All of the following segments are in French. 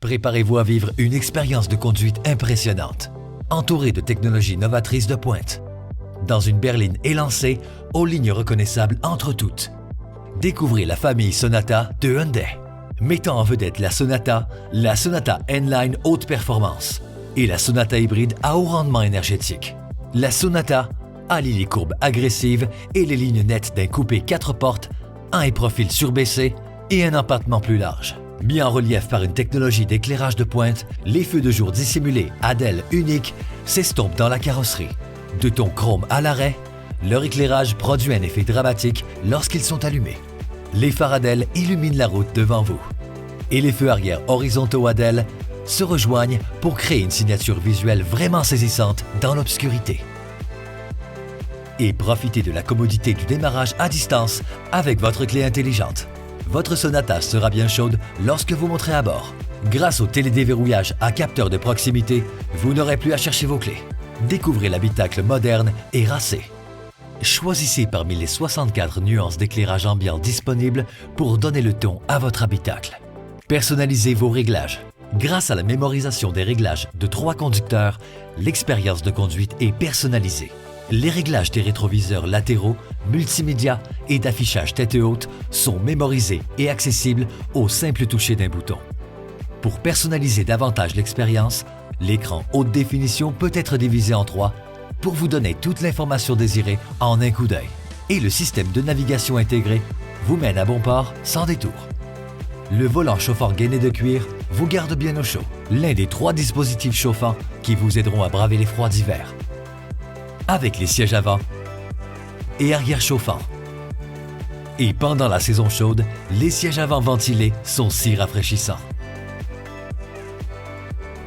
Préparez-vous à vivre une expérience de conduite impressionnante, entourée de technologies novatrices de pointe. Dans une berline élancée, aux lignes reconnaissables entre toutes. Découvrez la famille Sonata de Hyundai. Mettant en vedette la Sonata N-Line haute performance et la Sonata hybride à haut rendement énergétique. La Sonata allie les courbes agressives et les lignes nettes d'un coupé 4 portes, un profil surbaissé et un empattement plus large. Mis en relief par une technologie d'éclairage de pointe, les feux de jour dissimulés à d'ailes uniques s'estompent dans la carrosserie. De ton chrome à l'arrêt, leur éclairage produit un effet dramatique lorsqu'ils sont allumés. Les phares à d'ailes illuminent la route devant vous. Et les feux arrière horizontaux à d'ailes se rejoignent pour créer une signature visuelle vraiment saisissante dans l'obscurité. Et profitez de la commodité du démarrage à distance avec votre clé intelligente. Votre Sonata sera bien chaude lorsque vous monterez à bord. Grâce au télédéverrouillage à capteur de proximité, vous n'aurez plus à chercher vos clés. Découvrez l'habitacle moderne et racé. Choisissez parmi les 64 nuances d'éclairage ambiant disponibles pour donner le ton à votre habitacle. Personnalisez vos réglages. Grâce à la mémorisation des réglages de 3 conducteurs, l'expérience de conduite est personnalisée. Les réglages des rétroviseurs latéraux, multimédia et d'affichage tête haute sont mémorisés et accessibles au simple toucher d'un bouton. Pour personnaliser davantage l'expérience, l'écran haute définition peut être divisé en 3 pour vous donner toute l'information désirée en un coup d'œil. Et le système de navigation intégré vous mène à bon port sans détour. Le volant chauffant gainé de cuir vous garde bien au chaud, l'un des 3 dispositifs chauffants qui vous aideront à braver les froids d'hiver. Avec les sièges avant et arrière chauffants. Et pendant la saison chaude, les sièges avant ventilés sont si rafraîchissants.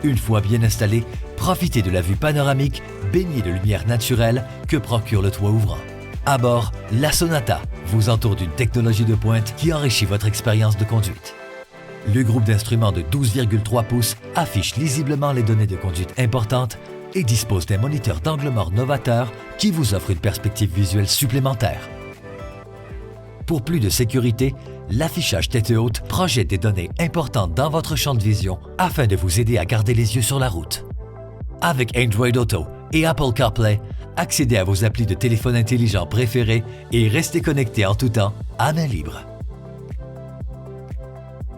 Une fois bien installé, profitez de la vue panoramique baignée de lumière naturelle que procure le toit ouvrant. À bord, la Sonata vous entoure d'une technologie de pointe qui enrichit votre expérience de conduite. Le groupe d'instruments de 12,3 pouces affiche lisiblement les données de conduite importantes et dispose d'un moniteur d'angle mort novateur qui vous offre une perspective visuelle supplémentaire. Pour plus de sécurité, l'affichage tête haute projette des données importantes dans votre champ de vision afin de vous aider à garder les yeux sur la route. Avec Android Auto et Apple CarPlay, accédez à vos applis de téléphone intelligent préférés et restez connectés en tout temps à main libre.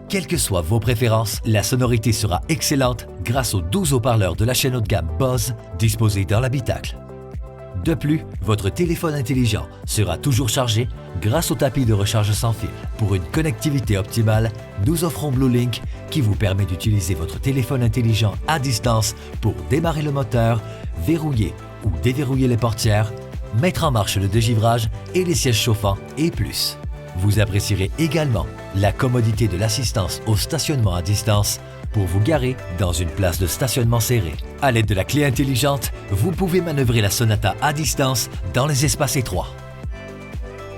Quelles que soient vos préférences, la sonorité sera excellente grâce aux 12 haut-parleurs de la chaîne haut de gamme Bose disposés dans l'habitacle. De plus, votre téléphone intelligent sera toujours chargé grâce au tapis de recharge sans fil. Pour une connectivité optimale, nous offrons BlueLink qui vous permet d'utiliser votre téléphone intelligent à distance pour démarrer le moteur, verrouiller ou déverrouiller les portières, mettre en marche le dégivrage et les sièges chauffants et plus. Vous apprécierez également la commodité de l'assistance au stationnement à distance pour vous garer dans une place de stationnement serrée. À l'aide de la clé intelligente, vous pouvez manœuvrer la Sonata à distance dans les espaces étroits.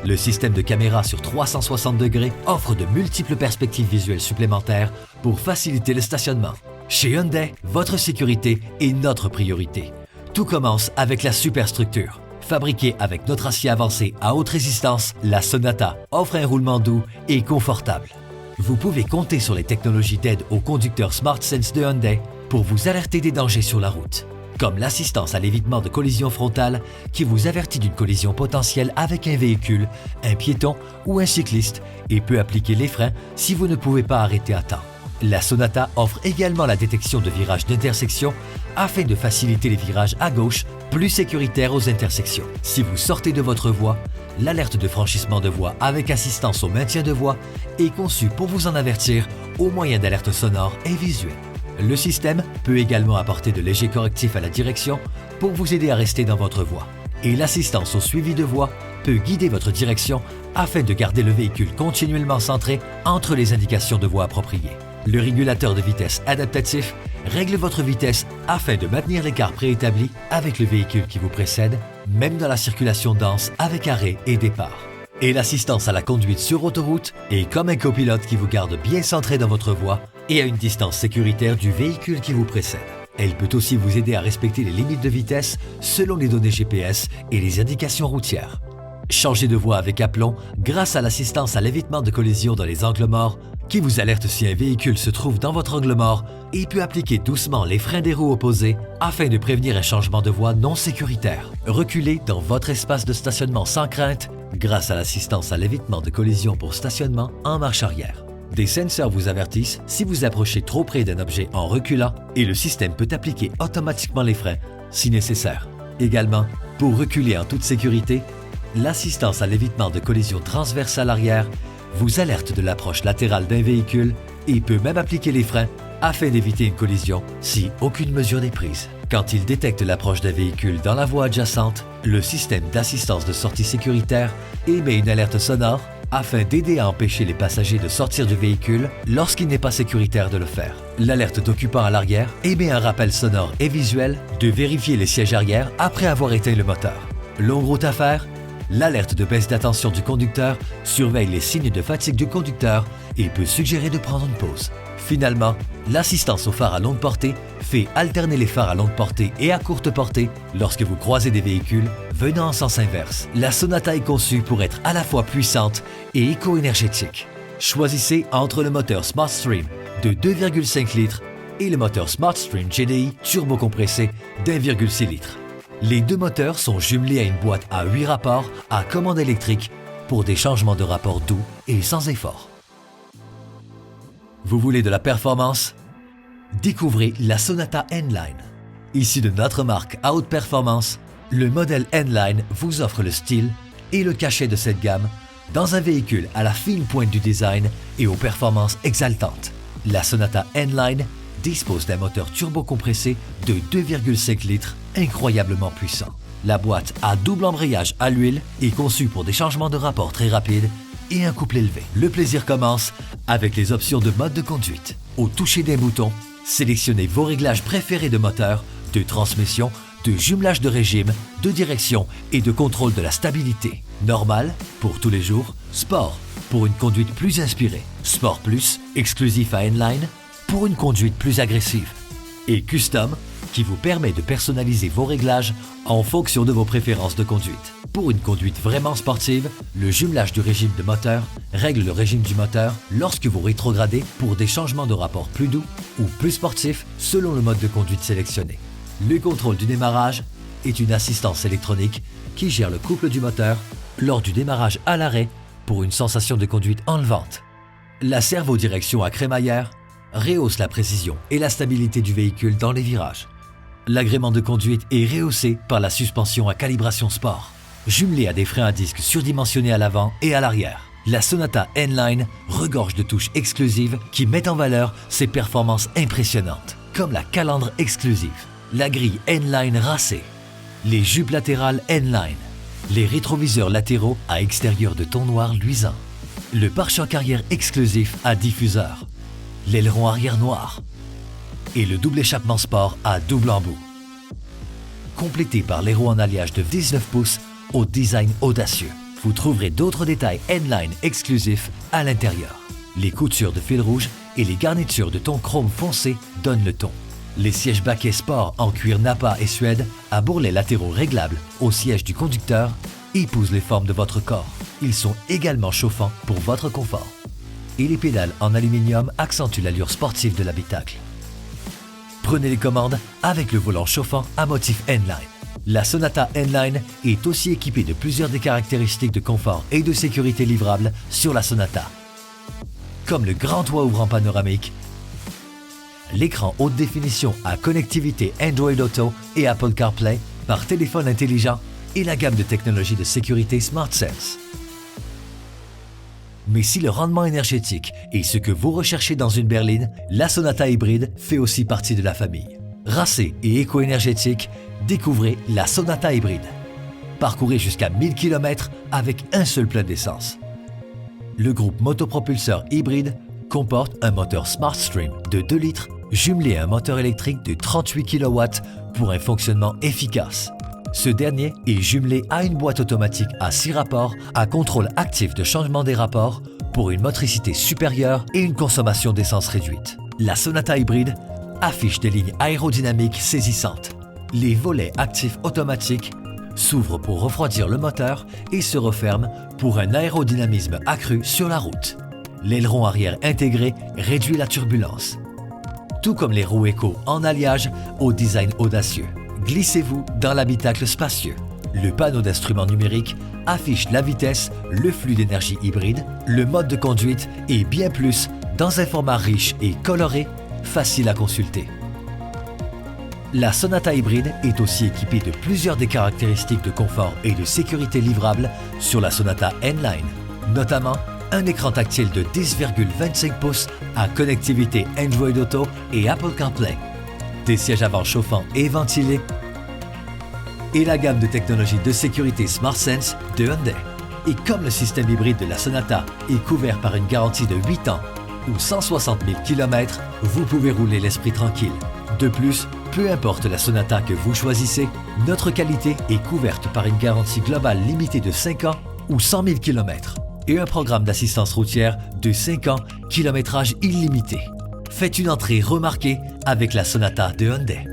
Le système de caméra sur 360 degrés offre de multiples perspectives visuelles supplémentaires pour faciliter le stationnement. Chez Hyundai, votre sécurité est notre priorité. Tout commence avec la superstructure. Fabriquée avec notre acier avancé à haute résistance, la Sonata offre un roulement doux et confortable. Vous pouvez compter sur les technologies d'aide au conducteur SmartSense de Hyundai pour vous alerter des dangers sur la route, comme l'assistance à l'évitement de collision frontale qui vous avertit d'une collision potentielle avec un véhicule, un piéton ou un cycliste et peut appliquer les freins si vous ne pouvez pas arrêter à temps. La Sonata offre également la détection de virages d'intersection afin de faciliter les virages à gauche plus sécuritaires aux intersections. Si vous sortez de votre voie, l'alerte de franchissement de voie avec assistance au maintien de voie est conçue pour vous en avertir au moyen d'alertes sonores et visuelles. Le système peut également apporter de légers correctifs à la direction pour vous aider à rester dans votre voie. Et l'assistance au suivi de voie peut guider votre direction afin de garder le véhicule continuellement centré entre les indications de voie appropriées. Le régulateur de vitesse adaptatif règle votre vitesse afin de maintenir l'écart préétabli avec le véhicule qui vous précède, même dans la circulation dense avec arrêt et départ. Et l'assistance à la conduite sur autoroute est comme un copilote qui vous garde bien centré dans votre voie et à une distance sécuritaire du véhicule qui vous précède. Elle peut aussi vous aider à respecter les limites de vitesse selon les données GPS et les indications routières. Changez de voie avec aplomb grâce à l'assistance à l'évitement de collision dans les angles morts qui vous alerte si un véhicule se trouve dans votre angle mort et peut appliquer doucement les freins des roues opposées afin de prévenir un changement de voie non sécuritaire. Reculez dans votre espace de stationnement sans crainte grâce à l'assistance à l'évitement de collision pour stationnement en marche arrière. Des senseurs vous avertissent si vous approchez trop près d'un objet en reculant et le système peut appliquer automatiquement les freins si nécessaire. Également, pour reculer en toute sécurité, l'assistance à l'évitement de collision transversale arrière vous alerte de l'approche latérale d'un véhicule et peut même appliquer les freins afin d'éviter une collision si aucune mesure n'est prise. Quand il détecte l'approche d'un véhicule dans la voie adjacente, le système d'assistance de sortie sécuritaire émet une alerte sonore afin d'aider à empêcher les passagers de sortir du véhicule lorsqu'il n'est pas sécuritaire de le faire. L'alerte d'occupant à l'arrière émet un rappel sonore et visuel de vérifier les sièges arrière après avoir éteint le moteur. Longue route à faire, l'alerte de baisse d'attention du conducteur surveille les signes de fatigue du conducteur et peut suggérer de prendre une pause. Finalement, l'assistance aux phares à longue portée fait alterner les phares à longue portée et à courte portée lorsque vous croisez des véhicules venant en sens inverse. La Sonata est conçue pour être à la fois puissante et éco-énergétique. Choisissez entre le moteur SmartStream de 2,5 litres et le moteur SmartStream GDI turbo-compressé d'1,6 litres. Les deux moteurs sont jumelés à une boîte à 8 rapports à commande électrique pour des changements de rapport doux et sans effort. Vous voulez de la performance? Découvrez la Sonata N-Line. Issu de notre marque à haute performance, le modèle N-Line vous offre le style et le cachet de cette gamme dans un véhicule à la fine pointe du design et aux performances exaltantes. La Sonata N-Line dispose d'un moteur turbo-compressé de 2,5 litres incroyablement puissant. La boîte à double embrayage à l'huile est conçue pour des changements de rapport très rapides et un couple élevé. Le plaisir commence avec les options de mode de conduite. Au toucher d'un bouton, sélectionnez vos réglages préférés de moteur, de transmission, de jumelage de régime, de direction et de contrôle de la stabilité. Normal pour tous les jours, Sport pour une conduite plus inspirée, Sport Plus exclusif à N-Line pour une conduite plus agressive et Custom qui vous permet de personnaliser vos réglages en fonction de vos préférences de conduite. Pour une conduite vraiment sportive, le jumelage du régime de moteur règle le régime du moteur lorsque vous rétrogradez pour des changements de rapport plus doux ou plus sportifs selon le mode de conduite sélectionné. Le contrôle du démarrage est une assistance électronique qui gère le couple du moteur lors du démarrage à l'arrêt pour une sensation de conduite enlevante. La servo-direction à crémaillère rehausse la précision et la stabilité du véhicule dans les virages. L'agrément de conduite est rehaussé par la suspension à calibration sport, jumelée à des freins à disque surdimensionnés à l'avant et à l'arrière. La Sonata N-Line regorge de touches exclusives qui mettent en valeur ses performances impressionnantes, comme la calandre exclusive, la grille N-Line racée, les jupes latérales N-Line, les rétroviseurs latéraux à extérieur de ton noir luisant, le pare-choc arrière exclusif à diffuseur, l'aileron arrière noir et le double échappement sport à double embout. Complété par les roues en alliage de 19 pouces au design audacieux. Vous trouverez d'autres détails N-Line exclusifs à l'intérieur. Les coutures de fil rouge et les garnitures de ton chrome foncé donnent le ton. Les sièges baquets sport en cuir Nappa et Suède à bourrelets latéraux réglables au siège du conducteur épousent les formes de votre corps. Ils sont également chauffants pour votre confort. Et les pédales en aluminium accentuent l'allure sportive de l'habitacle. Prenez les commandes avec le volant chauffant à motif N-Line. La Sonata N-Line est aussi équipée de plusieurs des caractéristiques de confort et de sécurité livrables sur la Sonata, comme le grand toit ouvrant panoramique, l'écran haute définition à connectivité Android Auto et Apple CarPlay par téléphone intelligent et la gamme de technologies de sécurité SmartSense. Mais si le rendement énergétique est ce que vous recherchez dans une berline, la Sonata hybride fait aussi partie de la famille. Racée et éco-énergétique, découvrez la Sonata hybride. Parcourez jusqu'à 1000 km avec un seul plein d'essence. Le groupe motopropulseur hybride comporte un moteur SmartStream de 2 litres jumelé à un moteur électrique de 38 kW pour un fonctionnement efficace. Ce dernier est jumelé à une boîte automatique à 6 rapports à contrôle actif de changement des rapports pour une motricité supérieure et une consommation d'essence réduite. La Sonata hybride affiche des lignes aérodynamiques saisissantes. Les volets actifs automatiques s'ouvrent pour refroidir le moteur et se referment pour un aérodynamisme accru sur la route. L'aileron arrière intégré réduit la turbulence. Tout comme les roues éco en alliage au design audacieux. Glissez-vous dans l'habitacle spacieux. Le panneau d'instruments numériques affiche la vitesse, le flux d'énergie hybride, le mode de conduite et bien plus dans un format riche et coloré, facile à consulter. La Sonata hybride est aussi équipée de plusieurs des caractéristiques de confort et de sécurité livrables sur la Sonata N-Line, notamment un écran tactile de 10,25 pouces à connectivité Android Auto et Apple CarPlay, des sièges avant chauffants et ventilés, et la gamme de technologies de sécurité SmartSense de Hyundai. Et comme le système hybride de la Sonata est couvert par une garantie de 8 ans ou 160 000 km, vous pouvez rouler l'esprit tranquille. De plus, peu importe la Sonata que vous choisissez, notre qualité est couverte par une garantie globale limitée de 5 ans ou 100 000 km et un programme d'assistance routière de 5 ans, kilométrage illimité. Faites une entrée remarquée avec la Sonata de Hyundai.